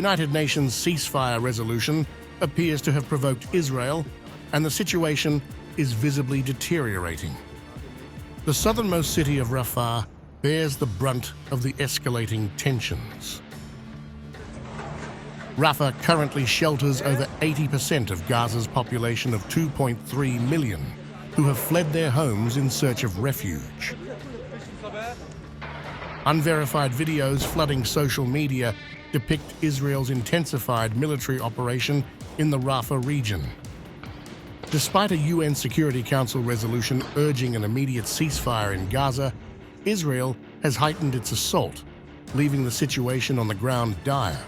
United Nations ceasefire resolution appears to have provoked Israel, and the situation is visibly deteriorating. The southernmost city of Rafah bears the brunt of the escalating tensions. Rafah currently shelters over 80% of Gaza's population of 2.3 million, who have fled their homes in search of refuge. Unverified videos flooding social media depict Israel's intensified military operation in the Rafah region. Despite a UN Security Council resolution urging an immediate ceasefire in Gaza, Israel has heightened its assault, leaving the situation on the ground dire.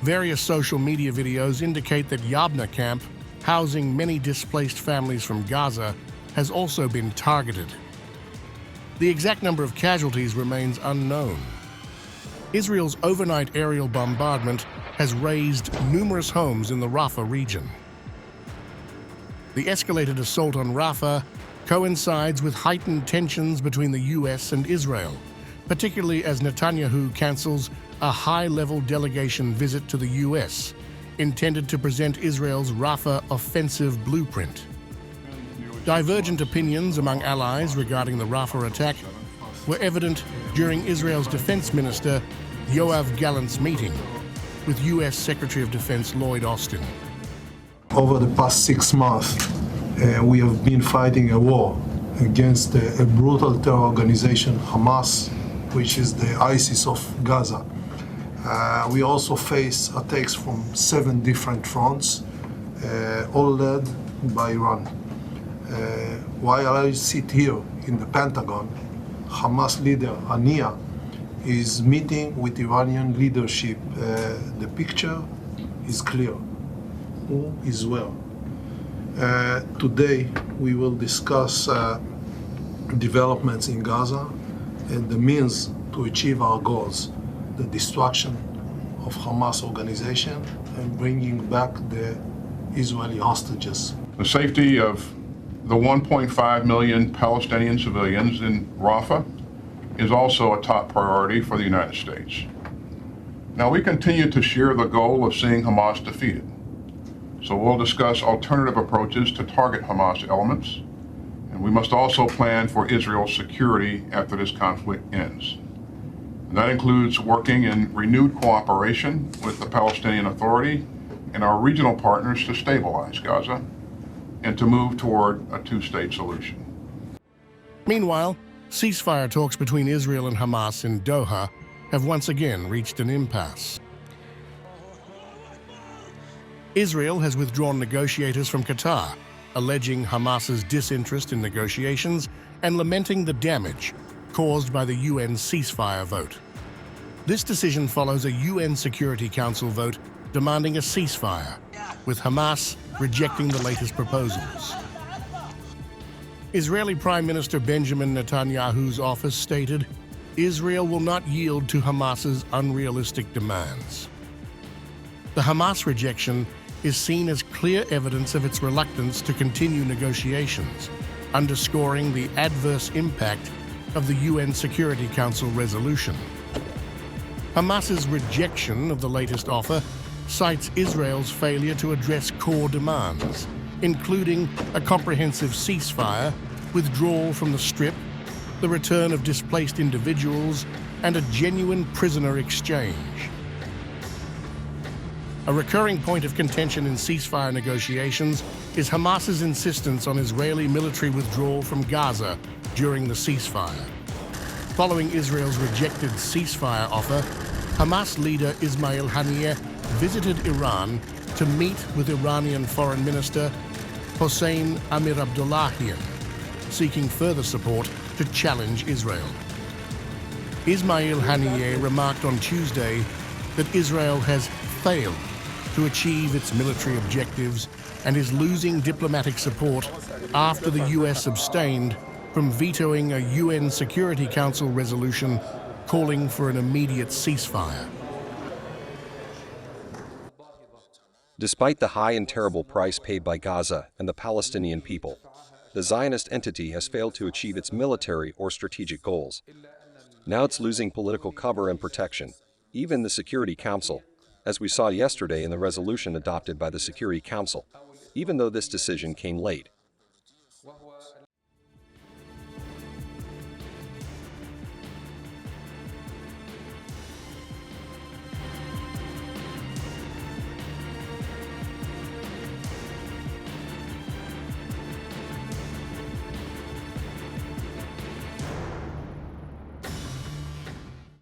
Various social media videos indicate that Yabna camp, housing many displaced families from Gaza, has also been targeted. The exact number of casualties remains unknown. Israel's overnight aerial bombardment has razed numerous homes in the Rafah region. The escalated assault on Rafah coincides with heightened tensions between the US and Israel, particularly as Netanyahu cancels a high-level delegation visit to the US, intended to present Israel's Rafah offensive blueprint. Divergent opinions among allies regarding the Rafah attack were evident during Israel's Defense Minister Yoav Gallant's meeting with US Secretary of Defense Lloyd Austin. Over the past 6 months, we have been fighting a war against a brutal terror organization, Hamas, which is the ISIS of Gaza. We also face attacks from 7 different fronts, all led by Iran. While I sit here in the Pentagon, Hamas leader Haniya is meeting with Iranian leadership. The picture is clear. Who is well? Today we will discuss developments in Gaza and the means to achieve our goals, the destruction of Hamas organization and bringing back the Israeli hostages. The safety of the 1.5 million Palestinian civilians in Rafah is also a top priority for the United States. Now, we continue to share the goal of seeing Hamas defeated. So we'll discuss alternative approaches to target Hamas elements, and we must also plan for Israel's security after this conflict ends. And that includes working in renewed cooperation with the Palestinian Authority and our regional partners to stabilize Gaza and to move toward a two-state solution. Meanwhile, ceasefire talks between Israel and Hamas in Doha have once again reached an impasse. Israel has withdrawn negotiators from Qatar, alleging Hamas's disinterest in negotiations and lamenting the damage caused by the UN ceasefire vote. This decision follows a UN Security Council vote demanding a ceasefire, with Hamas rejecting the latest proposals. Israeli Prime Minister Benjamin Netanyahu's office stated, Israel will not yield to Hamas's unrealistic demands. The Hamas rejection is seen as clear evidence of its reluctance to continue negotiations, underscoring the adverse impact of the UN Security Council resolution. Hamas's rejection of the latest offer cites Israel's failure to address core demands, including a comprehensive ceasefire, withdrawal from the Strip, the return of displaced individuals, and a genuine prisoner exchange. A recurring point of contention in ceasefire negotiations is Hamas's insistence on Israeli military withdrawal from Gaza during the ceasefire. Following Israel's rejected ceasefire offer, Hamas leader Ismail Haniyeh visited Iran to meet with Iranian Foreign Minister Hossein Amir Abdullahian, seeking further support to challenge Israel. Ismail Haniyeh remarked on Tuesday that Israel has failed to achieve its military objectives and is losing diplomatic support after the US abstained from vetoing a UN Security Council resolution calling for an immediate ceasefire. Despite the high and terrible price paid by Gaza and the Palestinian people, the Zionist entity has failed to achieve its military or strategic goals. Now it's losing political cover and protection. Even the Security Council, as we saw yesterday in the resolution adopted by the Security Council. Even though this decision came late,